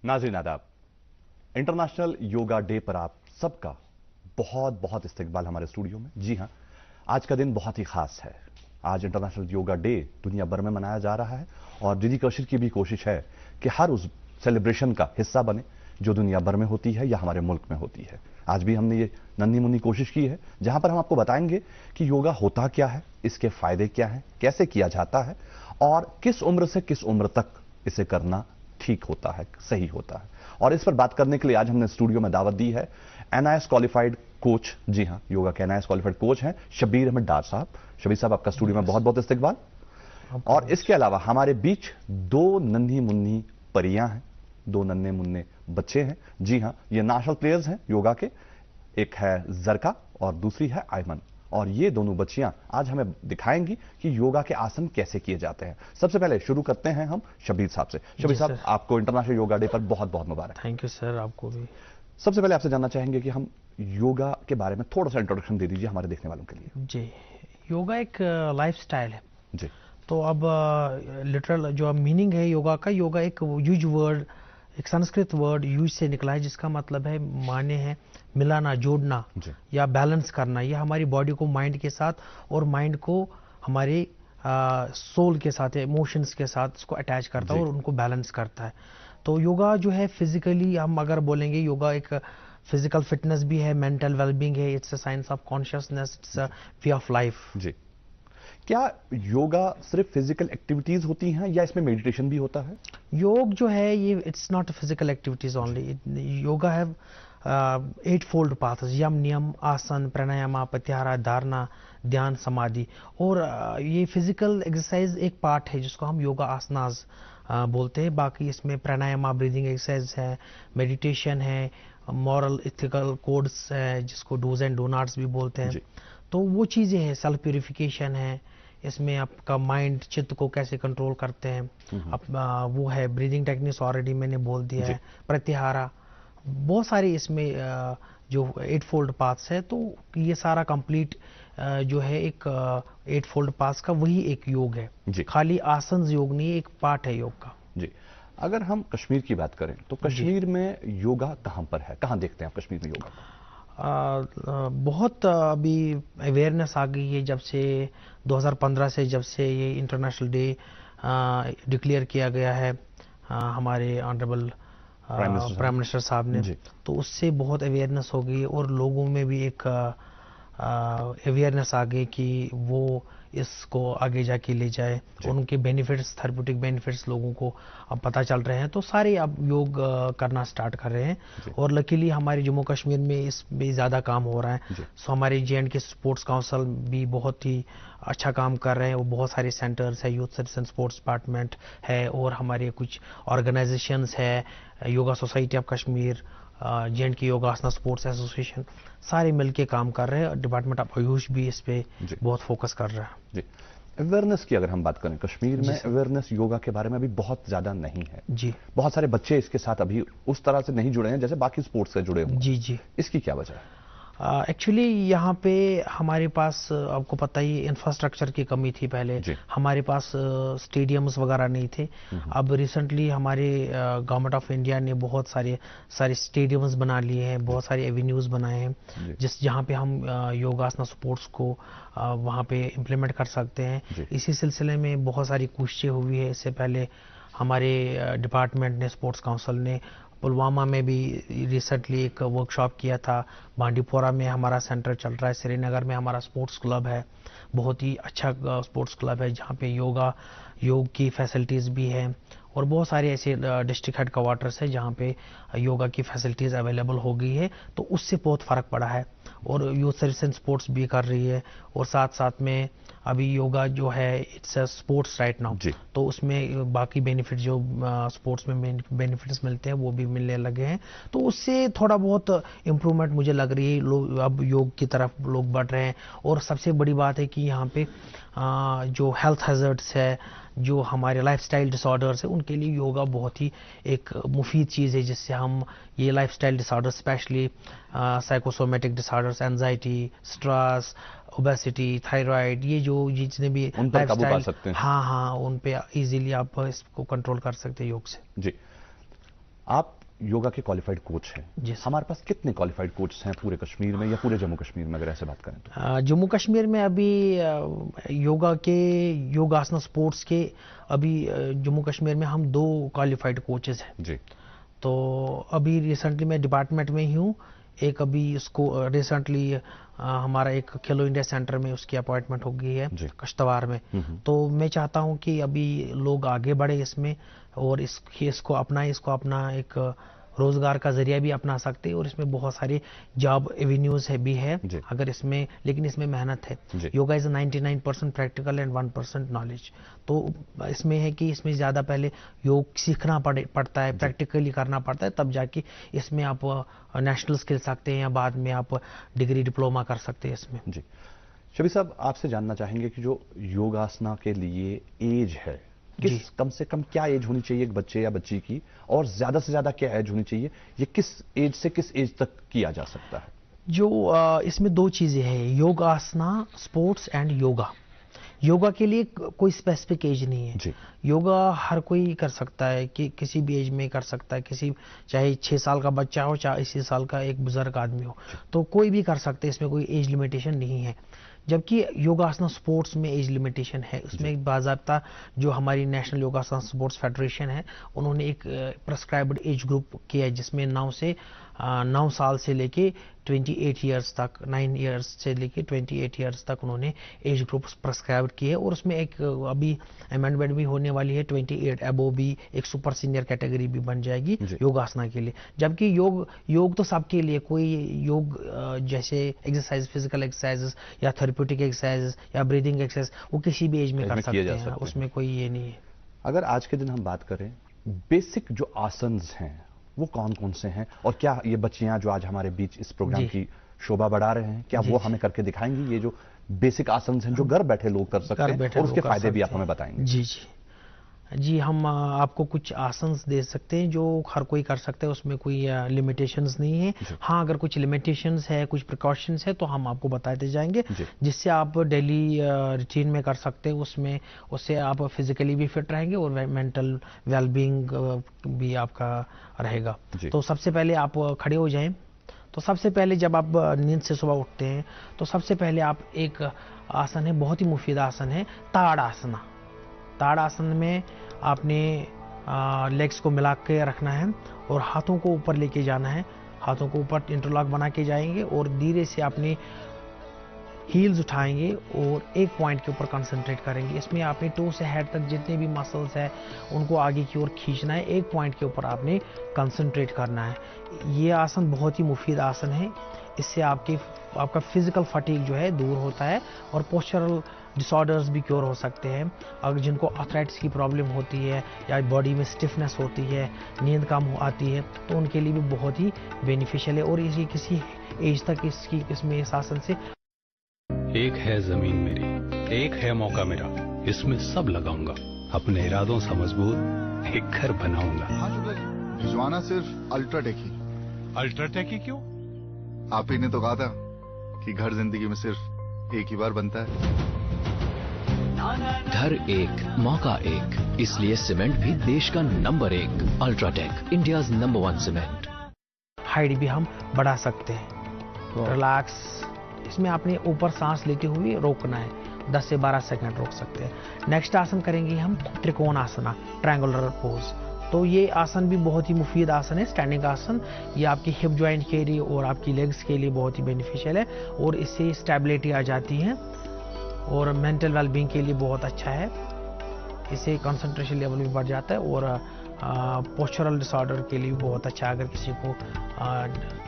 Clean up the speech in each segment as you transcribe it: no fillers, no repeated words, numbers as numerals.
नाज़रीन आदाब, international yoga day पर आप सबका बहुत बहुत इस्तकबाल हमारे स्टूडियो में। जी हां, आज का दिन बहुत ही खास है। आज इंटरनेशनल योगा डे दुनिया भर में मनाया जा रहा है और दीदी कौशिक की भी कोशिश है कि हर उस सेलिब्रेशन का हिस्सा बने जो दुनिया भर में होती है या हमारे मुल्क में होती है। आज भी हमने ये नन्ही मुन्नी कोशिश की है जहां पर हम आपको बताएंगे कि योगा होता क्या है, इसके फायदे क्या हैं, कैसे किया जाता है और किस उम्र से किस उम्र तक इसे करना ठीक होता है, सही होता है। और इस पर बात करने के लिए आज हमने स्टूडियो में दावत दी है एनआईएस क्वालिफाइड कोच, जी हां, योगा के एनआईएस क्वालिफाइड कोच हैं शब्बीर अहमद डार साहब। शब्बीर साहब, आपका स्टूडियो में बहुत बहुत इस्तकबाल। और इसके अलावा हमारे बीच दो नन्ही मुन्नी परियां हैं, दो नन्हे मुन्ने बच्चे हैं। जी हां, ये नेशनल प्लेयर्स हैं योगा के। एक है जरका और दूसरी है आयमन। और ये दोनों बच्चियां आज हमें दिखाएंगी कि योगा के आसन कैसे किए जाते हैं। सबसे पहले शुरू करते हैं हम शब्बीर साहब से। शब्बीर साहब, आपको इंटरनेशनल योगा डे पर बहुत बहुत मुबारक। थैंक यू सर, आपको भी। सबसे पहले आपसे जानना चाहेंगे कि हम योगा के बारे में थोड़ा सा इंट्रोडक्शन दे दीजिए हमारे देखने वालों के लिए। जी, योगा एक लाइफस्टाइल है। जी, तो अब लिटरल जो मीनिंग है योगा का, योगा एक यूज वर्ड, एक संस्कृत वर्ड यूज से निकला है जिसका मतलब है, माने है मिलाना, जोड़ना या बैलेंस करना। ये हमारी बॉडी को माइंड के साथ और माइंड को हमारे सोल के साथ, इमोशंस के साथ इसको अटैच करता है और उनको बैलेंस करता है। तो योगा जो है फिजिकली हम अगर बोलेंगे, योगा एक फिजिकल फिटनेस भी है, मेंटल वेलबींग है, it's a science of consciousness, it's a way of life. जी, क्या योगा सिर्फ फिजिकल एक्टिविटीज होती हैं या इसमें मेडिटेशन भी होता है? योग जो है ये it's not physical activities only. Yoga है 8 फोल्ड पाथ्स: यम, नियम, आसन, प्राणायाम, प्रत्याहार, धारणा, ध्यान, समाधि। और ये फिजिकल एक्सरसाइज एक पार्ट है जिसको हम योगा आसनास बोलते हैं। बाकी इसमें प्राणायाम, ब्रीदिंग एक्सरसाइज है, मेडिटेशन है, मॉरल इथिकल कोड्स है जिसको डूज एंड डू नॉट्स भी बोलते हैं। तो वो चीज़ें हैं, सेल्फ प्यूरिफिकेशन है, इसमें आपका माइंड, चित्त को कैसे कंट्रोल करते हैं अब, वो है ब्रीदिंग टेक्निक्स, ऑलरेडी मैंने बोल दिया है, प्रत्याहारा, बहुत सारी इसमें जो 8 फोल्ड पाथ्स है। तो ये सारा कंप्लीट जो है एक 8 फोल्ड पाथ्स का वही एक योग है। खाली आसन योग नहीं, एक पार्ट है योग का। जी, अगर हम कश्मीर की बात करें तो कश्मीर में योगा कहां पर है, कहां देखते हैं आप कश्मीर में योगा को? बहुत अभी अवेयरनेस आ गई है जब से 2015 से, जब से ये इंटरनेशनल डे डिक्लेयर किया गया है हमारे ऑनरेबल प्राइम मिनिस्टर साहब ने। तो उससे बहुत अवेयरनेस हो गई और लोगों में भी एक अवेयरनेस आ गई कि वो इसको आगे जाके ले जाए। उनके बेनिफिट्स, थेरेप्यूटिक बेनिफिट्स लोगों को अब पता चल रहे हैं, तो सारे अब योग करना स्टार्ट कर रहे हैं। और लकीली हमारे जम्मू कश्मीर में इस पे ज़्यादा काम हो रहा है। सो हमारे J&K स्पोर्ट्स काउंसिल भी बहुत ही अच्छा काम कर रहे हैं। वो बहुत सारे सेंटर्स है, youth service and sports department है और हमारे कुछ ऑर्गेनाइजेशंस है, yoga society of Kashmir, J&K योगासना sports association, सारे मिलके काम कर रहे हैं। डिपार्टमेंट ऑफ आयुष भी इस पे बहुत फोकस कर रहा है। जी, अवेयरनेस की अगर हम बात करें, कश्मीर में अवेयरनेस योगा के बारे में अभी बहुत ज्यादा नहीं है। जी, बहुत सारे बच्चे इसके साथ अभी उस तरह से नहीं जुड़े हैं जैसे बाकी स्पोर्ट्स से जुड़े हुए। जी, इसकी क्या वजह है? एक्चुअली यहाँ पे हमारे पास आपको पता ही इंफ्रास्ट्रक्चर की कमी थी। पहले हमारे पास स्टेडियम्स वगैरह नहीं थे। अब रिसेंटली हमारे गवर्नमेंट ऑफ इंडिया ने बहुत सारे स्टेडियम्स बना लिए हैं, बहुत सारे एवेन्यूज बनाए हैं जहाँ पे हम योगासना स्पोर्ट्स को वहाँ पे इम्प्लीमेंट कर सकते हैं। इसी सिलसिले में बहुत सारी कोशिशें हुई है। इससे पहले हमारे डिपार्टमेंट ने, स्पोर्ट्स काउंसिल ने पुलवामा में भी रिसेंटली एक वर्कशॉप किया था। बांडीपोरा में हमारा सेंटर चल रहा है। श्रीनगर में हमारा स्पोर्ट्स क्लब है, बहुत ही अच्छा स्पोर्ट्स क्लब है जहाँ पे योग की फैसिलिटीज़ भी है। और बहुत सारे ऐसे डिस्ट्रिक्ट हेड क्वार्टर्स है जहाँ पे योगा की फैसिलिटीज़ अवेलेबल हो गई है। तो उससे बहुत फ़र्क पड़ा है। और यूथ सर्विस एंड स्पोर्ट्स भी कर रही है। और साथ साथ में अभी योगा जो है it's a sports right now, तो उसमें बाकी बेनिफिट जो स्पोर्ट्स में बेनिफिट्स मिलते हैं वो भी मिलने लगे हैं। तो उससे थोड़ा बहुत इम्प्रूवमेंट मुझे लग रही है। लोग अब योग की तरफ लोग बढ़ रहे हैं। और सबसे बड़ी बात है कि यहाँ पे जो हेल्थ हैजर्ड्स है, जो हमारे लाइफस्टाइल डिसऑर्डर्स है, उनके लिए योगा बहुत ही एक मुफीद चीज़ है जिससे हम ये lifestyle disorder, specially psychosomatic disorders, anxiety, stress, obesity, thyroid, ये जो जितने भी उन पर काबू पा सकते हैं। हाँ, उन पे इजीली आप इसको कंट्रोल कर सकते हैं योग से। जी, आप योगा के क्वालिफाइड कोच हैं। हमारे पास कितने क्वालिफाइड कोच हैं पूरे कश्मीर में या पूरे जम्मू कश्मीर में, अगर ऐसे बात करें तो? जम्मू कश्मीर में अभी योगा के, योगासना स्पोर्ट्स के अभी जम्मू कश्मीर में हम 2 क्वालिफाइड कोचेस हैं जी। तो अभी रिसेंटली मैं डिपार्टमेंट में ही हूँ। एक अभी इसको रिसेंटली हमारा एक खेलो इंडिया सेंटर में उसकी अपॉइंटमेंट हो गई है कश्तवाड़ में। तो मैं चाहता हूं कि अभी लोग आगे बढ़े इसमें और इसको अपना एक रोजगार का जरिया भी अपना सकते हैं और इसमें बहुत सारे जॉब एवेन्यूज भी है अगर इसमें, लेकिन इसमें मेहनत है। Yoga is 99% practical and 1% knowledge. तो इसमें है कि इसमें ज्यादा पहले योग सीखना पड़ता है, प्रैक्टिकली करना पड़ता है, तब जाके इसमें आप नेशनल स्किल सकते हैं या बाद में आप डिग्री डिप्लोमा कर सकते हैं इसमें। जी शबीर साहब, आपसे जानना चाहेंगे कि जो योगासना के लिए एज है, कम से कम क्या एज होनी चाहिए एक बच्चे या बच्ची की, और ज्यादा से ज्यादा क्या एज होनी चाहिए? ये किस एज से किस एज तक किया जा सकता है? जो इसमें 2 चीजें हैं, योगासना स्पोर्ट्स एंड योगा। योगा के लिए कोई स्पेसिफिक एज नहीं है जी। योगा हर कोई कर सकता है, कि किसी भी एज में कर सकता है, किसी चाहे 6 साल का बच्चा हो चाहे 80 साल का एक बुजुर्ग आदमी हो, तो कोई भी कर सकते हैं, इसमें कोई एज लिमिटेशन नहीं है। जबकि योगासना स्पोर्ट्स में एज लिमिटेशन है, उसमें एक बाज़ाब्ता जो हमारी नेशनल योगासना स्पोर्ट्स फेडरेशन है उन्होंने एक प्रेस्क्राइब्ड एज ग्रुप किया है जिसमें 9 साल से लेके 28 ईयर्स तक, 9 ईयर्स से लेके 28 ईयर्स तक उन्होंने एज ग्रुप प्रेस्क्राइब किए और उसमें एक अभी अमेंडमेंट भी होने वाली है, 28 अबो भी एक सुपर सीनियर कैटेगरी भी बन जाएगी योगासना के लिए। जबकि योग तो सबके लिए, कोई योग जैसे एक्सरसाइज, फिजिकल एक्सरसाइजेस या थेरेप्यूटिक एक्सरसाइजेस या ब्रीदिंग एक्सरसाइज वो किसी भी एज में कर सकते हैं, उसमें कोई ये नहीं है। अगर आज के दिन हम बात करें, बेसिक जो आसन्स हैं वो कौन कौन से हैं, और क्या ये बच्चियां जो आज हमारे बीच इस प्रोग्राम की शोभा बढ़ा रहे हैं, क्या वो हमें करके दिखाएंगी? ये जो बेसिक आसन्स हैं जो घर बैठे लोग कर सकते हैं और उसके फायदे भी आप हमें बताएंगे। जी, हम आपको कुछ आसन्स दे सकते हैं जो हर कोई कर सकते हैं, उसमें कोई लिमिटेशंस नहीं है। हाँ, अगर कुछ लिमिटेशंस है, कुछ प्रिकॉशंस है तो हम आपको बताते जाएंगे, जिससे आप डेली रूटीन में कर सकते हैं। उससे आप फिजिकली भी फिट रहेंगे और मेंटल वेलबींग भी आपका रहेगा। तो सबसे पहले आप खड़े हो जाएं। तो सबसे पहले जब आप नींद से सुबह उठते हैं तो सबसे पहले आप एक आसन है, बहुत ही मुफीद आसन है, ताड़ासना। ताड़ासन में आपने लेग्स को मिला के रखना है और हाथों को ऊपर लेके जाना है, हाथों को ऊपर इंटरलॉक बना के जाएंगे और धीरे से अपने हील्स उठाएंगे और एक पॉइंट के ऊपर कंसंट्रेट करेंगे। इसमें आपने टो से हेड तक जितने भी मसल्स हैं उनको आगे की ओर खींचना है, एक पॉइंट के ऊपर आपने कंसंट्रेट करना है। ये आसन बहुत ही मुफीद आसन है, इससे आपका फिजिकल फटीग जो है दूर होता है और पोस्चरल डिसऑर्डर्स भी क्योर हो सकते हैं। अगर जिनको आर्थराइटिस की प्रॉब्लम होती है या बॉडी में स्टिफनेस होती है, नींद कम आती है, तो उनके लिए भी बहुत ही बेनिफिशियल है और इसी किसी एज तक इसमें इस आसन से। एक है जमीन मेरी, एक है मौका मेरा, इसमें सब लगाऊंगा, अपने इरादों से मजबूत एक घर बनाऊंगा। हाँ शुक्ला जी, भिजवाना सिर्फ अल्ट्राटेक ही। अल्ट्राटेक ही क्यों? आप ही ने तो कहा था कि घर जिंदगी में सिर्फ एक ही बार बनता है। घर एक, मौका एक, इसलिए सीमेंट भी देश का number 1। UltraTech, India's number 1 cement. Height भी हम बढ़ा सकते हैं। रिलैक्स, इसमें आपने ऊपर सांस लेते हुए रोकना है, 10 से 12 सेकंड रोक सकते हैं। नेक्स्ट आसन करेंगे हम त्रिकोण आसना, ट्रायंगुलर पोज। तो ये आसन भी बहुत ही मुफीद आसन है, स्टैंडिंग आसन। ये आपकी हिप जॉइंट के लिए और आपकी लेग्स के लिए बहुत ही बेनिफिशियल है और इससे स्टेबिलिटी आ जाती है और मेंटल वेलबींग के लिए बहुत अच्छा है। इससे कंसंट्रेशन लेवल भी बढ़ जाता है और पोस्चरल डिसऑर्डर के लिए भी बहुत अच्छा है। अगर किसी को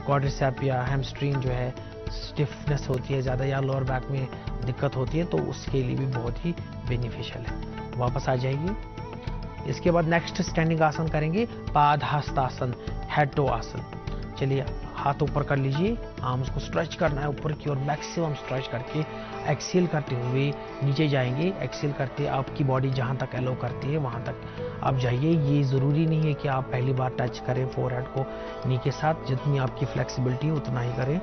क्वाड्रिसेप या हैमस्ट्रिंग जो है स्टिफनेस होती है ज़्यादा या लोअर बैक में दिक्कत होती है तो उसके लिए भी बहुत ही बेनिफिशियल है। वापस आ जाइए। इसके बाद नेक्स्ट स्टैंडिंग आसन करेंगे पादहस्तासन, हेड टो आसन। चलिए, हाथ ऊपर कर लीजिए, आर्म्स को स्ट्रेच करना है ऊपर की ओर, मैक्सिमम स्ट्रेच करके एक्सेल करते हुए नीचे जाएंगे। एक्सेल करते आपकी बॉडी जहां तक एलो करती है वहां तक आप जाइए। ये ज़रूरी नहीं है कि आप पहली बार टच करें फोरहेड को नी के साथ, जितनी आपकी फ्लेक्सिबिलिटी उतना ही करें।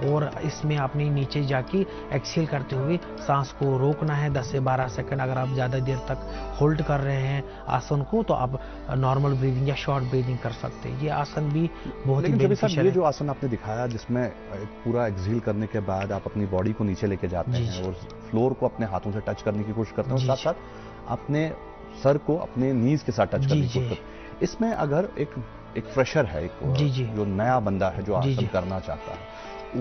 और इसमें आपने नीचे जाके एक्सहेल करते हुए सांस को रोकना है 10 से 12 सेकंड। अगर आप ज़्यादा देर तक होल्ड कर रहे हैं आसन को तो आप नॉर्मल ब्रीदिंग या शॉर्ट ब्रीदिंग कर सकते हैं। ये आसन भी बहुत ही बेनिफिशियल है। ये जो आसन आपने दिखाया जिसमें पूरा एक्सहेल करने के बाद आप अपनी बॉडी को नीचे लेके जाते हैं और फ्लोर को अपने हाथों से टच करने की कोशिश करते हैं और साथ साथ अपने सर को अपने नीज के साथ टच करने की कोशिश करते हैं। इसमें अगर एक फ्रेशर है, जो नया बंदा है जो आसन करना चाहता है,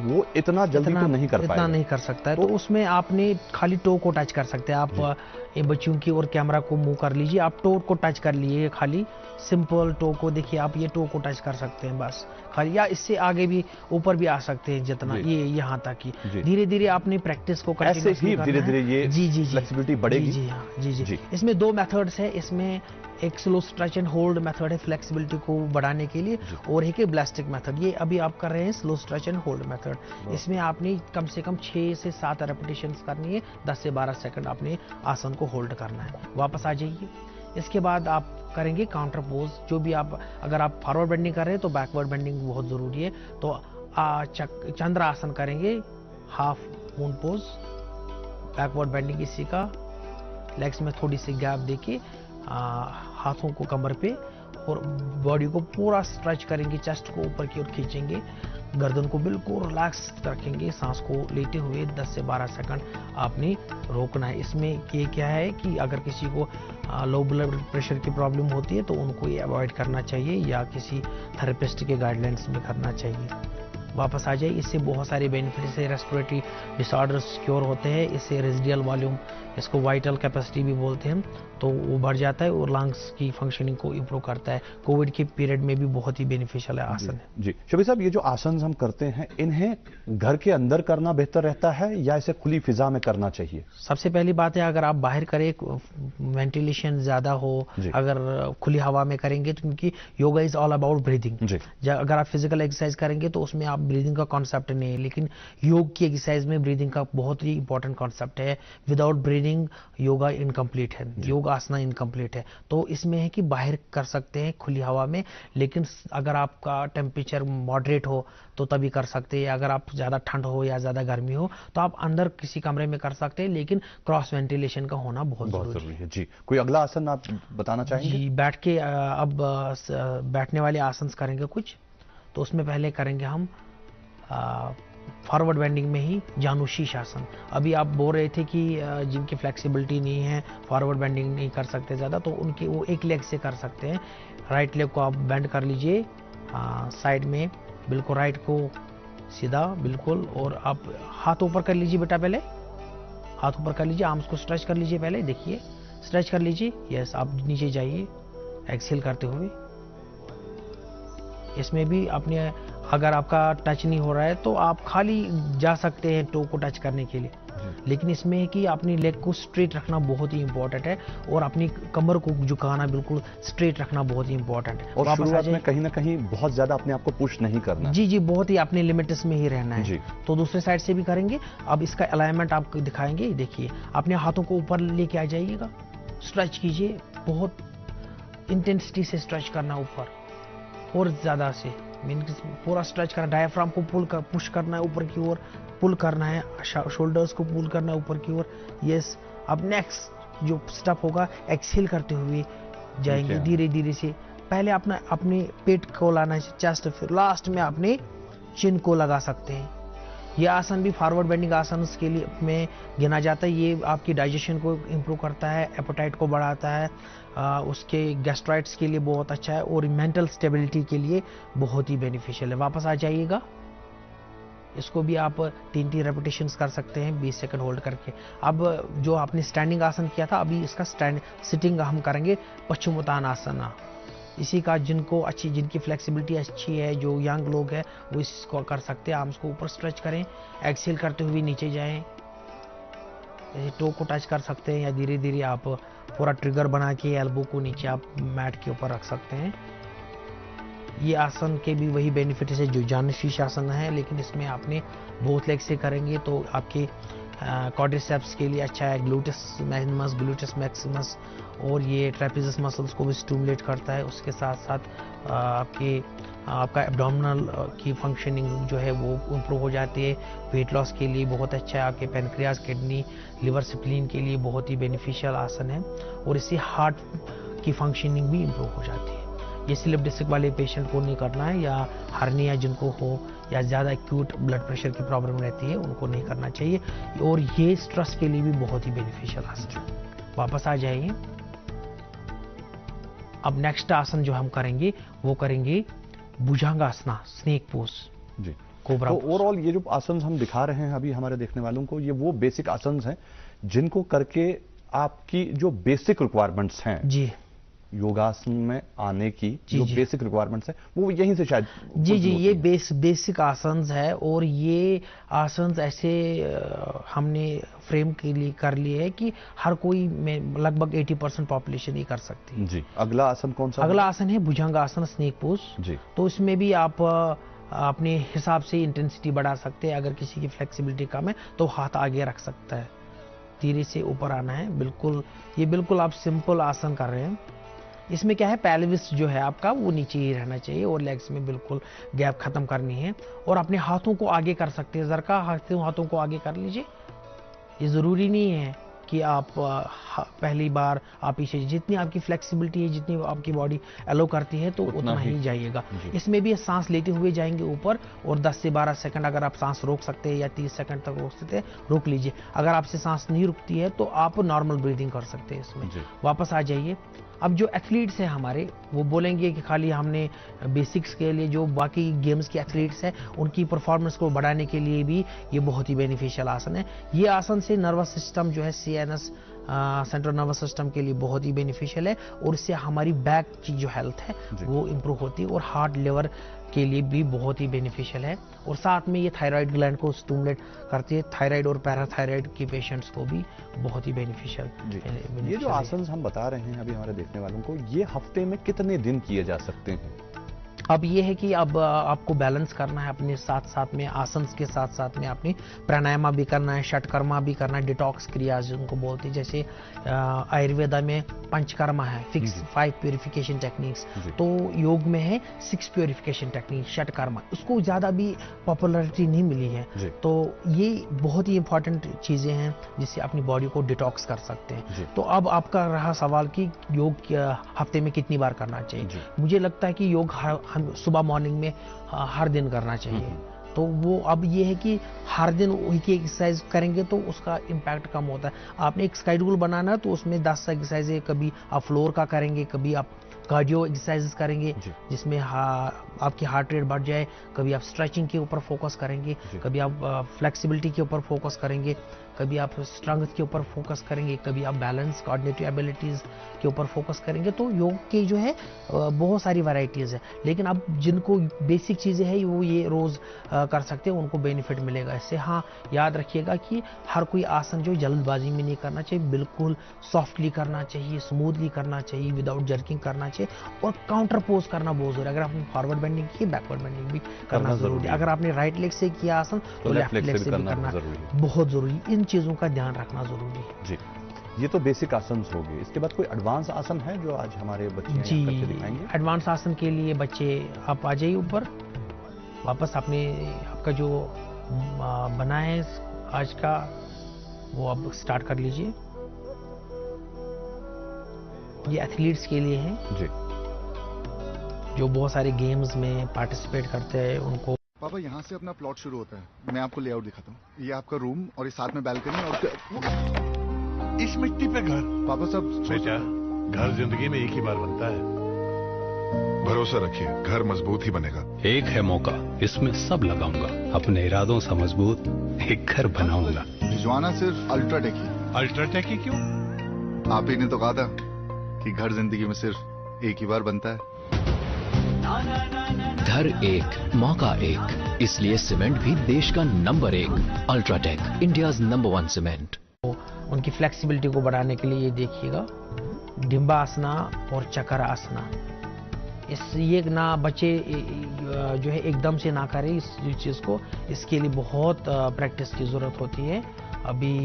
वो इतना जल्दी तो नहीं कर पाएगा। इतना नहीं कर सकता है, तो उसमें आपने खाली टो को टच कर सकते हैं। आप ये बच्चों की और कैमरा को मूव कर लीजिए, आप टो को टच कर लीजिए, खाली सिंपल टो को देखिए, आप ये टो को टच कर सकते हैं बस खाली, या इससे आगे भी ऊपर भी आ सकते हैं जितना ये यहाँ तक ही। धीरे धीरे आपने प्रैक्टिस को कंटिन्यूअसली धीरे धीरे ये फ्लेक्सिबिलिटी बढ़ेगी। जी। इसमें 2 मेथड्स है, इसमें एक slow stretch and hold method है फ्लेक्सिबिलिटी को बढ़ाने के लिए, और एक है ब्लास्टिक मेथड। ये अभी आप कर रहे हैं slow stretch and hold method. इसमें आपने कम से कम 6 से 7 रेपिटेशंस करनी है, 10 से 12 सेकंड आपने आसन को होल्ड करना है। वापस आ जाइए। इसके बाद आप करेंगे काउंटर पोज। जो भी आप, अगर आप फॉरवर्ड बेंडिंग कर रहे हैं तो बैकवर्ड बेंडिंग बहुत जरूरी है। तो चंद्र आसन करेंगे, half moon pose, backward bending इसी का, लेग्स में थोड़ी सी गैप देके हाथों को कमर पे और बॉडी को पूरा स्ट्रेच करेंगे, चेस्ट को ऊपर की ओर खींचेंगे, गर्दन को बिल्कुल रिलैक्स रखेंगे, सांस को लेते हुए 10 से 12 सेकंड आपने रोकना है। इसमें ये क्या है कि अगर किसी को लो ब्लड प्रेशर की प्रॉब्लम होती है तो उनको ये अवॉइड करना चाहिए या किसी थेरेपिस्ट के गाइडलाइंस में करना चाहिए। वापस आ जाइए। इससे बहुत सारे बेनिफिट्स है, रेस्पिरेटरी डिसऑर्डर्स क्योर होते हैं, इससे रेजिडियल वॉल्यूम, इसको वाइटल कैपेसिटी भी बोलते हैं, तो वो बढ़ जाता है और लंग्स की फंक्शनिंग को इंप्रूव करता है। कोविड के पीरियड में भी बहुत ही बेनिफिशियल है आसन है। जी शबीर साहब, ये जो आसन हम करते हैं इन्हें घर के अंदर करना बेहतर रहता है या इसे खुली फिजा में करना चाहिए? सबसे पहली बात है, अगर आप बाहर करें, वेंटिलेशन ज्यादा हो, अगर खुली हवा में करेंगे तो, क्योंकि yoga is all about breathing. अगर आप फिजिकल एक्सरसाइज करेंगे तो उसमें आप ब्रीदिंग का कॉन्सेप्ट नहीं है, लेकिन योग की एक्सरसाइज में ब्रीदिंग का बहुत ही इंपॉर्टेंट कॉन्सेप्ट है। विदाउट ब्रीदिंग योगा इनकम्प्लीट है, योग आसना इनकम्प्लीट है। तो इसमें है कि बाहर कर सकते हैं खुली हवा में, लेकिन अगर आपका टेम्परेचर मॉडरेट हो तो तभी कर सकते हैं। अगर आप ज्यादा ठंड हो या ज्यादा गर्मी हो तो आप अंदर किसी कमरे में कर सकते हैं, लेकिन क्रॉस वेंटिलेशन का होना बहुत जरूरी है। जी, कोई अगला आसन आप बताना चाहेंगे? जी, बैठ के अब बैठने वाले आसन करेंगे कुछ। तो उसमें पहले करेंगे हम फॉरवर्ड बेंडिंग में ही जानुशीश आसन। अभी आप बोल रहे थे कि जिनकी फ्लेक्सिबिलिटी नहीं है, फॉरवर्ड बेंडिंग नहीं कर सकते ज़्यादा, तो उनकी वो एक लेग से कर सकते हैं। राइट लेग को आप बेंड कर लीजिए साइड में, बिल्कुल राइट को सीधा बिल्कुल, और आप हाथ ऊपर कर लीजिए बेटा, पहले हाथ ऊपर कर लीजिए, आर्म्स को स्ट्रेच कर लीजिए, पहले देखिए स्ट्रेच कर लीजिए। यस, आप नीचे जाइए एक्सहेल करते हुए। इसमें भी अपने, अगर आपका टच नहीं हो रहा है तो आप खाली जा सकते हैं टो को टच करने के लिए, लेकिन इसमें है कि अपनी लेग को स्ट्रेट रखना बहुत ही इंपॉर्टेंट है और अपनी कमर को झुकाना बिल्कुल स्ट्रेट रखना बहुत ही इंपॉर्टेंट है। और शुरुआत में कहीं ना कहीं बहुत ज्यादा अपने आप को पुश नहीं करना। जी, बहुत ही अपने लिमिट्स में ही रहना है। तो दूसरे साइड से भी करेंगे। अब इसका अलाइनमेंट आपको दिखाएंगे, देखिए अपने हाथों को ऊपर लेके आ जाइएगा, स्ट्रेच कीजिए, बहुत इंटेंसिटी से स्ट्रेच करना ऊपर और ज्यादा से, मीन्स पूरा स्ट्रेच करना, डायफ्राम को पुश करना है ऊपर की ओर, पुल करना है, शोल्डर्स को पुल करना है ऊपर की ओर। यस, अब नेक्स्ट जो स्टेप होगा, एक्सहेल करते हुए जाएंगे धीरे धीरे से। पहले अपने पेट को लाना है, चेस्ट, फिर लास्ट में अपने चिन को लगा सकते हैं। ये आसन भी फॉरवर्ड बेंडिंग आसन के लिए में गिना जाता है। ये आपकी डाइजेशन को इम्प्रूव करता है, एपेटाइट को बढ़ाता है, उसके गैस्ट्राइट्स के लिए बहुत अच्छा है और मेंटल स्टेबिलिटी के लिए बहुत ही बेनिफिशियल है। वापस आ जाइएगा। इसको भी आप 3 रेपिटेशंस कर सकते हैं 20 सेकंड होल्ड करके। अब जो आपने स्टैंडिंग आसन किया था, अभी इसका सिटिंग हम करेंगे पश्चिमोत्तानासन। इसी का जिनकी फ्लेक्सिबिलिटी अच्छी है, जो यंग लोग हैं, वो इसको कर सकते हैं। आर्म्स को ऊपर स्ट्रेच करें, एक्सहेल करते हुए नीचे जाएं, टो को टच कर सकते हैं, या धीरे धीरे आप पूरा ट्रिगर बना के एल्बो को नीचे आप मैट के ऊपर रख सकते हैं। ये आसन के भी वही बेनिफिट है जो जानुशीश आसन है, लेकिन इसमें आपने बोथ लेग से करेंगे तो आपके क्वाड्रिसेप्स के लिए अच्छा है, ग्लूटस मैग्निमस, ग्लूटस मैक्सिमस, और ये ट्रेपेजियस मसल्स को भी स्टिमुलेट करता है। उसके साथ साथ आपके आपका एब्डोमिनल की फंक्शनिंग जो है वो इम्प्रूव हो जाती है। वेट लॉस के लिए बहुत अच्छा है, आपके पैनक्रियाज, किडनी, लिवर, स्प्लीन के लिए बहुत ही बेनिफिशियल आसन है। और इससे हार्ट की फंक्शनिंग भी इम्प्रूव हो जाती है। ये स्लिप डिस्क वाले पेशेंट को नहीं करना है, या हर्निया जिनको हो, या ज़्यादा एक्यूट ब्लड प्रेशर की प्रॉब्लम रहती है, उनको नहीं करना चाहिए। और ये स्ट्रेस के लिए भी बहुत ही बेनिफिशियल आसन है। वापस आ जाइए। अब नेक्स्ट आसन जो हम करेंगे वो करेंगे भुजंगासना, स्नेक पोज जी। कोबरा। तो ओवरऑल ये जो आसन हम दिखा रहे हैं अभी हमारे देखने वालों को, ये वो बेसिक आसन हैं जिनको करके आपकी जो बेसिक रिक्वायरमेंट्स हैं जी योगासन में आने की, जी, जो जी। बेसिक रिक्वायरमेंट्स हैं वो यहीं से शायद जी जी, ये बेसिक आसन्स है। और ये आसन्स ऐसे हमने फ्रेम के लिए कर लिए है कि हर कोई में लगभग 80% पॉपुलेशन ही कर सकती है। जी। अगला आसन कौन सा? अगला आसन है भुजंगासन, स्नेक पोज जी। तो इसमें भी आप अपने हिसाब से इंटेंसिटी बढ़ा सकते हैं। अगर किसी की फ्लेक्सिबिलिटी कम है तो हाथ आगे रख सकता है, धीरे से ऊपर आना है। बिल्कुल ये बिल्कुल आप सिंपल आसन कर रहे हैं। इसमें क्या है, पेल्विस जो है आपका वो नीचे ही रहना चाहिए और लेग्स में बिल्कुल गैप खत्म करनी है। और अपने हाथों को आगे कर सकते हैं, जरा हाथों को आगे कर लीजिए। ये जरूरी नहीं है कि आप पहली बार आप इसे, जितनी आपकी फ्लेक्सिबिलिटी है, जितनी आपकी बॉडी अलो करती है तो उतना ही जाइएगा। इसमें भी सांस लेते हुए जाएंगे ऊपर, और 10 से 12 सेकंड अगर आप सांस रोक सकते हैं या 30 सेकंड तक रोक सकते हैं, रोक लीजिए। अगर आपसे सांस नहीं रुकती है तो आप नॉर्मल ब्रीदिंग कर सकते हैं इसमें। वापस आ जाइए। अब जो एथलीट्स हैं हमारे, वो बोलेंगे कि खाली हमने बेसिक्स के लिए, जो बाकी गेम्स के एथलीट्स हैं उनकी परफॉर्मेंस को बढ़ाने के लिए भी ये बहुत ही बेनिफिशियल आसन है। ये आसन से नर्वस सिस्टम जो है, CNS सेंट्रल नर्वस सिस्टम के लिए बहुत ही बेनिफिशियल है। और इससे हमारी बैक की जो हेल्थ है वो इम्प्रूव होती है, और हार्ट, लिवर के लिए भी बहुत ही बेनिफिशियल है। और साथ में ये थायराइड ग्लैंड को स्टिमुलेट करती है। थायराइड और पैराथायराइड के पेशेंट्स को भी बहुत ही बेनिफिशियल। ये जो आसन हम बता रहे हैं अभी हमारे देखने वालों को, ये हफ्ते में कितने दिन किए जा सकते हैं? अब ये है कि अब आपको बैलेंस करना है अपने साथ साथ में, आसन के साथ साथ में आपने प्राणायाम भी करना है, षटकर्मा भी करना है, डिटॉक्स क्रिया जिनको बोलते हैं। जैसे आयुर्वेदा में पंचकर्मा है, 5 प्योरिफिकेशन टेक्निक्स, तो योग में है 6 प्योरिफिकेशन टेक्निक, षटकर्मा। उसको ज़्यादा भी पॉपुलैरिटी नहीं मिली है। तो ये बहुत ही इंपॉर्टेंट चीज़ें हैं जिससे अपनी बॉडी को डिटॉक्स कर सकते हैं। तो अब आपका रहा सवाल कि योग हफ्ते में कितनी बार करना चाहिए। मुझे लगता है कि योग हम सुबह मॉर्निंग में हर दिन करना चाहिए। तो वो अब ये है कि हर दिन वही की एक्सरसाइज करेंगे तो उसका इम्पैक्ट कम होता है। आपने एक स्केड्यूल बनाना है तो उसमें 10 एक्सरसाइज, कभी आप फ्लोर का करेंगे, कभी आप कार्डियो एक्सरसाइजेस करेंगे जिसमें आपकी हार्ट रेट बढ़ जाए, कभी आप स्ट्रेचिंग के ऊपर फोकस करेंगे, कभी आप फ्लेक्सिबिलिटी के ऊपर फोकस करेंगे, कभी आप स्ट्रेंथ के ऊपर फोकस करेंगे, कभी आप बैलेंस, कोऑर्डिनेटिव एबिलिटीज के ऊपर फोकस करेंगे। तो योग के जो है बहुत सारी वैरायटीज है, लेकिन अब जिनको बेसिक चीजें हैं वो ये रोज कर सकते हैं, उनको बेनिफिट मिलेगा इससे। हाँ, याद रखिएगा कि हर कोई आसन जो जल्दबाजी में नहीं करना चाहिए, बिल्कुल सॉफ्टली करना चाहिए, स्मूथली करना चाहिए, विदाउट जर्किंग करना चाहिए। और काउंटर पोज करना बहुत जरूरी है। अगर आपने फॉरवर्ड बेंडिंग की, बैकवर्ड बेंडिंग भी करना जरूरी है। अगर आपने राइट लेग से किया आसन तो लेफ्ट लेग से भी करना बहुत जरूरी। इन चीजों का ध्यान रखना जरूरी है जी। ये तो बेसिक आसन हो गए। इसके बाद कोई एडवांस आसन है जो आज हमारे बच्चे करके दिखाएंगे? एडवांस आसन के लिए बच्चे आप आ जाइए ऊपर। वापस आपका जो बना है आज का वो अब स्टार्ट कर लीजिए। ये एथलीट्स के लिए है जी, जो बहुत सारे गेम्स में पार्टिसिपेट करते हैं उनको। पापा, यहाँ से अपना प्लॉट शुरू होता है। मैं आपको लेआउट दिखाता हूँ। ये आपका रूम और इस साथ में बैल्कनी और इस मिट्टी पे घर। पापा साहब, बेटा, घर जिंदगी में एक ही बार बनता है। भरोसा रखिए, घर मजबूत ही बनेगा। एक है मौका, इसमें सब लगाऊंगा, अपने इरादों से मजबूत एक घर बनाऊंगा। भिजवाना सिर्फ अल्ट्राटेक ही। अल्ट्राटेक ही क्यों? आप ही ने तो कहा था कि घर जिंदगी में सिर्फ एक ही बार बनता है। घर एक, मौका एक, इसलिए सीमेंट भी देश का number 1 UltraTech, India's number 1 cement. उनकी फ्लेक्सिबिलिटी को बढ़ाने के लिए ये देखिएगा, डिम्बा आसना और चक्र आसना। ये ना बच्चे जो है एकदम से ना करें इस चीज़ को, इसके लिए बहुत प्रैक्टिस की ज़रूरत होती है। अभी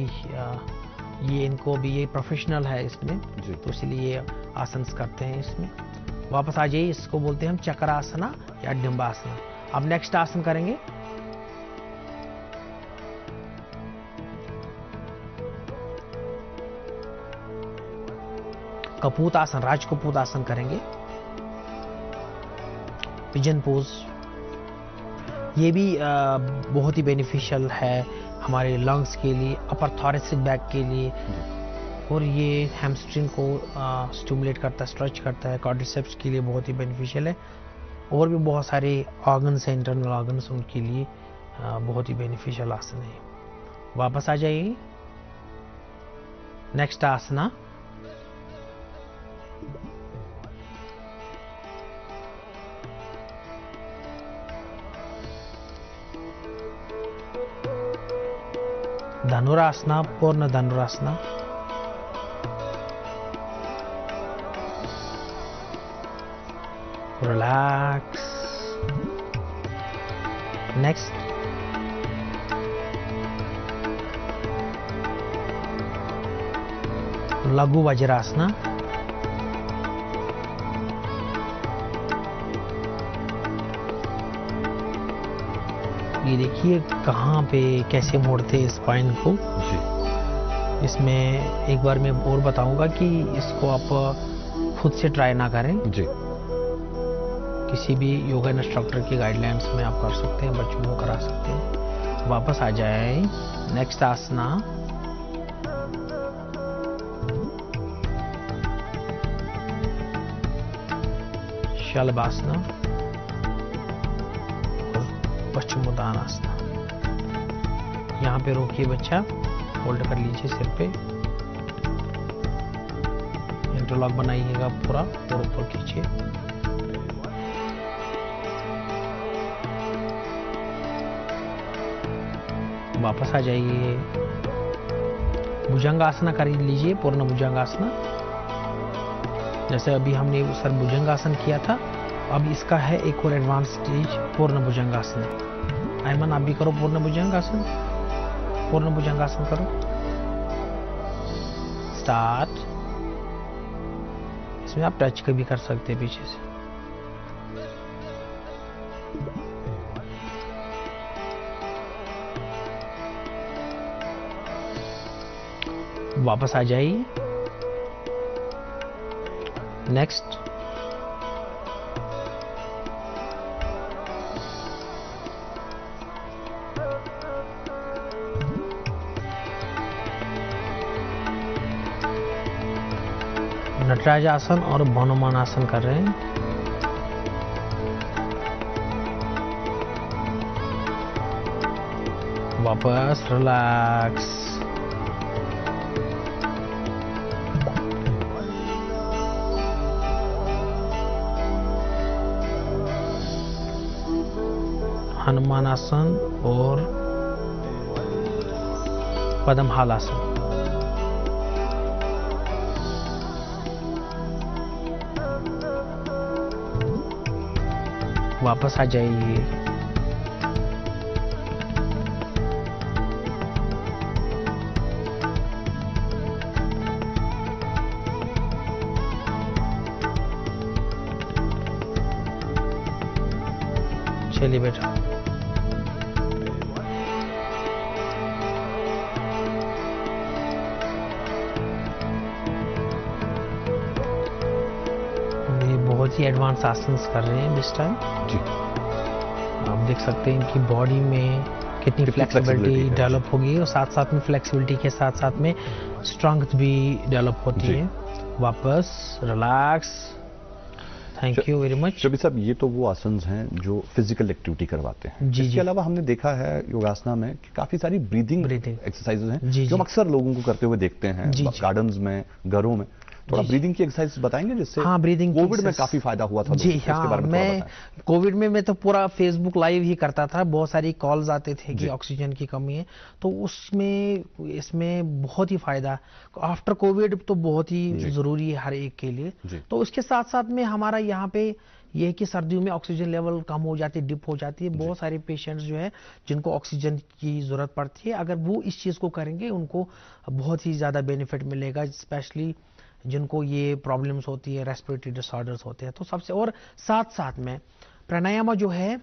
ये इनको भी, ये प्रोफेशनल है इसमें, तो इसलिए ये आसन करते हैं इसमें। वापस आ जाइए, इसको बोलते हैं हम चक्रासना या डिंबासना। अब नेक्स्ट आसन करेंगे। कपूत आसन, राजकपूत आसन करेंगे। पिजन पोज, ये भी बहुत ही बेनिफिशियल है हमारे लंग्स के लिए, अपर थॉरेसिक बैक के लिए, और ये हैमस्ट्रिंग को स्टिमुलेट करता है, स्ट्रेच करता है, क्वाड्रिसेप्स के लिए बहुत ही बेनिफिशियल है। और भी बहुत सारे ऑर्गन्स हैं, इंटरनल ऑर्गन्स, उनके लिए बहुत ही बेनिफिशियल आसन है। वापस आ जाइए, नेक्स्ट आसना। धनुरासना, पूर्ण धनुरासना। रिलैक्स। नेक्स्ट, लघु वज्रासना। ये देखिए कहाँ पे कैसे मोड़ते हैं स्पाइन को जी। इसमें एक बार मैं और बताऊंगा कि इसको आप खुद से ट्राई ना करें जी। किसी भी योगा इंस्ट्रक्टर की गाइडलाइंस में आप कर सकते हैं, बच्चों को करा सकते हैं। वापस आ जाए, नेक्स्ट आसना। शलभासना और पश्चिमोत्तानासना। यहाँ पे रोकिए बच्चा, होल्ड कर लीजिए सिर पे, इंटरलॉक बनाइएगा पूरा और ऊपर खींचिए। वापस आ जाइए, भुजंगासना कर लीजिए, पूर्ण भुजंगासना। जैसे अभी हमने सर भुजंगासन किया था, अब इसका है एक और एडवांस स्टेज, पूर्ण भुजंगासन। आयमन आप भी करो पूर्ण भुजंगासन, पूर्ण भुजंगासन करो। स्टार्ट। इसमें आप टच भी कर सकते हैं पीछे से। वापस आ जाइए, नेक्स्ट। नटराज आसन और हनुमान आसन कर रहे हैं। वापस रिलैक्स। हनुमान आसन और पद्महाल आसन। वापस आ जाइए, चलिए बेटा। बहुत ही एडवांस आसन्स कर रहे हैं इस टाइम जी। आप देख सकते हैं इनकी बॉडी में कितनी फ्लेक्सिबिलिटी डेवलप होगी, और साथ साथ में फ्लेक्सिबिलिटी के साथ साथ में स्ट्रेंथ भी डेवलप होती है। वापस relax. Thank you very much. Shabir साहब, ये तो वो आसन्स हैं जो फिजिकल एक्टिविटी करवाते हैं। जी, इसके अलावा हमने देखा है योगासना में कि काफी सारी ब्रीदिंग एक्सरसाइजेज हैं जो हम अक्सर लोगों को करते हुए देखते हैं गार्डन्स में, घरों में। थोड़ा ब्रीदिंग की एक्सरसाइज बताएंगे जिससे ब्रीदिंग कोविड में काफी फायदा हुआ था। जी हाँ, मैं कोविड में मैं तो पूरा फेसबुक लाइव ही करता था। बहुत सारी कॉल्स आते थे कि ऑक्सीजन की कमी है, तो उसमें इसमें बहुत ही फायदा आफ्टर कोविड तो बहुत ही जरूरी है हर एक के लिए। तो उसके साथ साथ में हमारा यहाँ पे ये है कि सर्दियों में ऑक्सीजन लेवल कम हो जाती है, डिप हो जाती है। बहुत सारे पेशेंट्स जो है जिनको ऑक्सीजन की जरूरत पड़ती है, अगर वो इस चीज को करेंगे उनको बहुत ही ज्यादा बेनिफिट मिलेगा। स्पेशली जिनको ये प्रॉब्लम्स होती है, रेस्पिरेटरी डिसऑर्डर्स होते हैं, तो सबसे, और साथ साथ में प्राणायाम जो है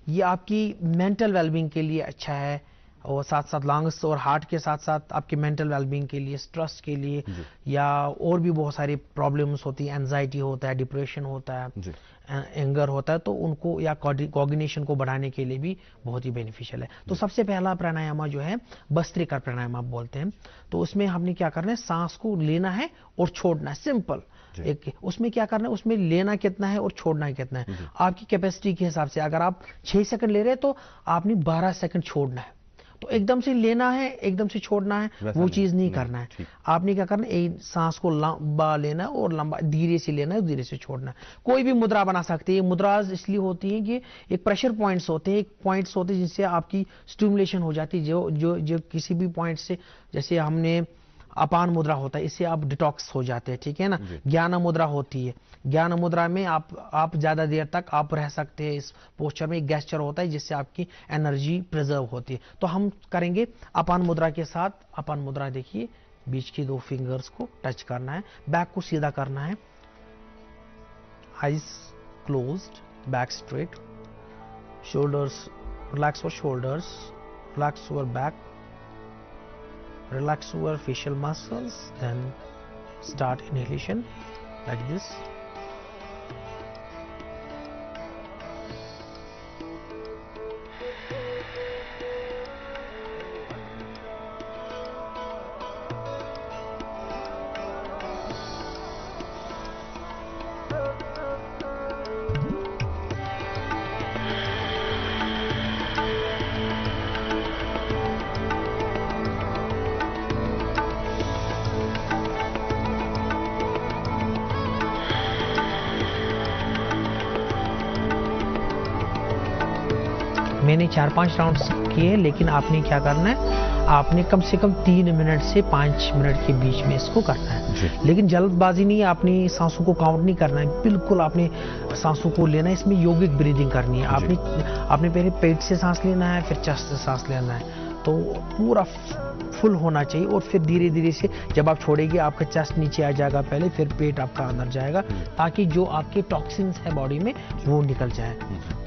ये आपकी मेंटल वेलबींग के लिए अच्छा है, और साथ साथ लंग्स और हार्ट के साथ साथ आपकी मेंटल वेलबींग के लिए, स्ट्रेस के लिए, या और भी बहुत सारी प्रॉब्लम्स होती है, एंजाइटी होता है, डिप्रेशन होता है, एंगर होता है, तो उनको या कोऑर्डिनेशन को बढ़ाने के लिए भी बहुत ही बेनिफिशियल है। तो सबसे पहला प्राणायाम जो है भस्त्रिका प्राणायाम आप बोलते हैं, तो उसमें हमने क्या करना है, सांस को लेना है और छोड़ना है, सिंपल। एक उसमें क्या करना है, उसमें लेना कितना है और छोड़ना कितना है, आपकी कैपेसिटी के हिसाब से। अगर आप 6 सेकंड ले रहे हैं तो आपने 12 सेकंड छोड़ना है। तो एकदम से लेना है, एकदम से छोड़ना है, वो चीज नहीं करना है। आपने क्या करना है, एक सांस को लंबा लेना है और लंबा धीरे से लेना है, धीरे से छोड़ना है। कोई भी मुद्रा बना सकते हैं। मुद्रा इसलिए होती है कि एक प्रेशर पॉइंट्स होते हैं, एक पॉइंट्स होते हैं जिससे आपकी स्टिमुलेशन हो जाती है। जो किसी भी पॉइंट से, जैसे हमने अपान मुद्रा होता है, इससे आप डिटॉक्स हो जाते हैं, ठीक है ना। ज्ञान मुद्रा होती है, ज्ञान मुद्रा में आप ज्यादा देर तक आप रह सकते हैं। इस पोस्चर में एक गेस्चर होता है जिससे आपकी एनर्जी प्रिजर्व होती है। तो हम करेंगे अपान मुद्रा के साथ। अपान मुद्रा देखिए, बीच की 2 फिंगर्स को टच करना है, बैक को सीधा करना है, eyes closed, back straight, shoulders relax for shoulders, relax over back, relax over facial muscles, then start inhalation like this. मैंने 4-5 राउंड्स किए, लेकिन आपने क्या करना है, आपने कम से कम 3 मिनट से 5 मिनट के बीच में इसको करना है। लेकिन जल्दबाजी नहीं, आपने सांसों को काउंट नहीं करना है, बिल्कुल आपने सांसों को लेना है। इसमें योगिक ब्रीदिंग करनी है। आपने पहले पेट से सांस लेना है, फिर चेस्ट से सांस लेना है, तो पूरा फुल होना चाहिए। और फिर धीरे धीरे से जब आप छोड़ेंगे, आपका चेस्ट नीचे आ जाएगा पहले, फिर पेट आपका अंदर जाएगा, ताकि जो आपके टॉक्सिन्स है बॉडी में वो निकल जाए।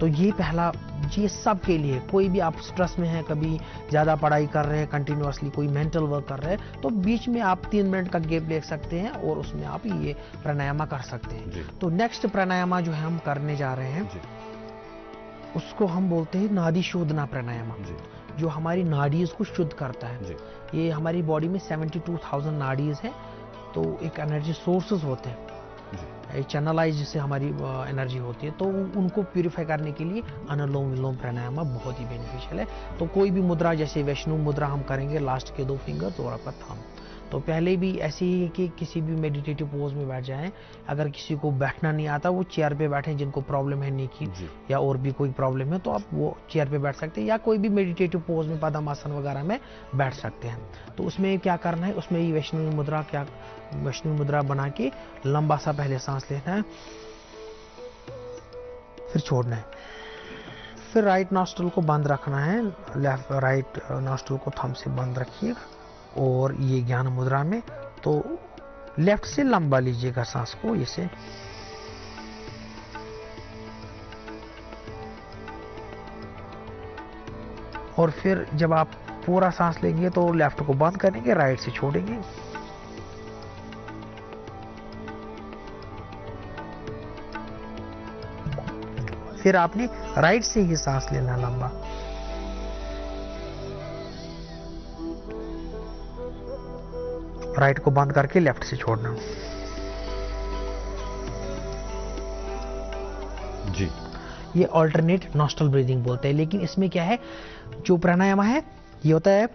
तो ये पहला, ये सब के लिए, कोई भी आप स्ट्रेस में है, कभी ज्यादा पढ़ाई कर रहे हैं कंटिन्यूअसली, कोई मेंटल वर्क कर रहे हैं, तो बीच में आप 3 मिनट का गैप ले सकते हैं और उसमें आप ये प्राणायाम कर सकते हैं। तो नेक्स्ट प्राणायाम जो है हम करने जा रहे हैं, उसको हम बोलते हैं नाड़ी शोधना प्राणायाम, जो हमारी नाड़ीज को शुद्ध करता है। ये हमारी बॉडी में 72,000 नाड़ीज हैं, तो एक एनर्जी सोर्सेज होते हैं, चैनलाइज जिससे हमारी एनर्जी होती है, तो उनको प्यूरिफाई करने के लिए अनुलोम विलोम प्राणायाम बहुत ही बेनिफिशियल है। तो कोई भी मुद्रा, जैसे वैष्णव मुद्रा हम करेंगे, लास्ट के 2 फिंगर्स और आपका थंब। तो पहले भी ऐसे ही कि किसी भी मेडिटेटिव पोज में बैठ जाएं। अगर किसी को बैठना नहीं आता, वो चेयर पे बैठें, जिनको प्रॉब्लम है नी की या और भी कोई प्रॉब्लम है, तो आप वो चेयर पे बैठ सकते हैं, या कोई भी मेडिटेटिव पोज में पद्मासन वगैरह में बैठ सकते हैं। तो उसमें क्या करना है, उसमें ये वैष्णव मुद्रा बना के लंबा सा पहले सांस लेना है, फिर छोड़ना है, फिर राइट नॉस्ट्रल को बंद रखना है, राइट नॉस्ट्रल को थंब से बंद रखिएगा, और ये ज्ञान मुद्रा में तो लेफ्ट से लंबा लीजिएगा सांस को, इसे और फिर जब आप पूरा सांस लेंगे तो लेफ्ट को बंद करेंगे, राइट से छोड़ेंगे। फिर आपने राइट से ही सांस लेना लंबा, राइट को बंद करके लेफ्ट से छोड़ना। जी, ये ऑल्टरनेट नॉस्ट्रल ब्रीदिंग बोलते हैं। लेकिन इसमें क्या है, जो प्राणायाम है ये होता है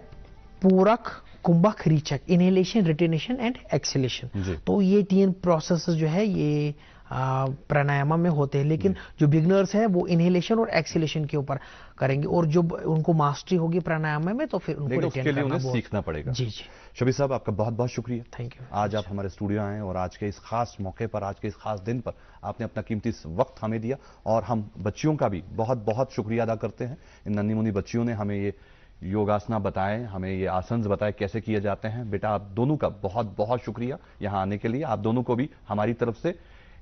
पूरक, कुंभक, रीचक, इनहेलेशन, रिटेनेशन एंड एक्सहेलेशन। तो ये 3 प्रोसेस जो है ये प्राणायाम में होते हैं। लेकिन जो बिगनर्स हैं वो इनहेलेशन और एक्सहेलेशन के ऊपर करेंगे, और जो उनको मास्टरी होगी प्राणायाम में तो फिर उनको उसके लिए उन्हें सीखना पड़ेगा। जी जी, शबीर साहब, आपका बहुत बहुत शुक्रिया। Thank you. आज आप हमारे स्टूडियो आए और आज के इस खास मौके पर, आज के इस खास दिन पर आपने अपना कीमती वक्त हमें दिया, और हम बच्चियों का भी बहुत बहुत शुक्रिया अदा करते हैं। इन नन्ही मुन्नी बच्चियों ने हमें ये योगासना बताएं, हमें ये आसन्स बताएं कैसे किए जाते हैं। बेटा आप दोनों का बहुत बहुत शुक्रिया यहाँ आने के लिए। आप दोनों को भी हमारी तरफ से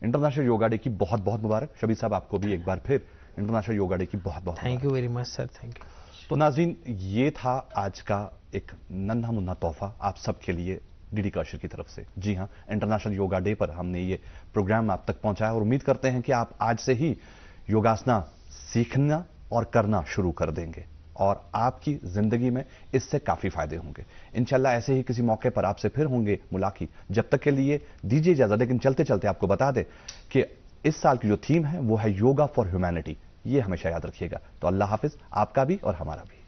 इंटरनेशनल योगा डे की बहुत बहुत मुबारक। शबीर साहब आपको भी एक बार फिर इंटरनेशनल योगा डे की बहुत बहुत thank you very much sir, thank you. तो नाज़रीन, ये था आज का एक नन्हा मुन्ना तोहफा आप सबके लिए डीडी कश्मीर की तरफ से। जी हाँ, इंटरनेशनल योगा डे पर हमने ये प्रोग्राम आप तक पहुंचाया और उम्मीद करते हैं कि आप आज से ही योगासना सीखना और करना शुरू कर देंगे और आपकी जिंदगी में इससे काफी फायदे होंगे। इंशाल्लाह ऐसे ही किसी मौके पर आपसे फिर होंगे मुलाकात। जब तक के लिए दीजिए इजाजत, लेकिन चलते चलते आपको बता दें कि इस साल की जो थीम है वो है योगा फॉर ह्यूमैनिटी। ये हमेशा याद रखिएगा। तो अल्लाह हाफिज, आपका भी और हमारा भी।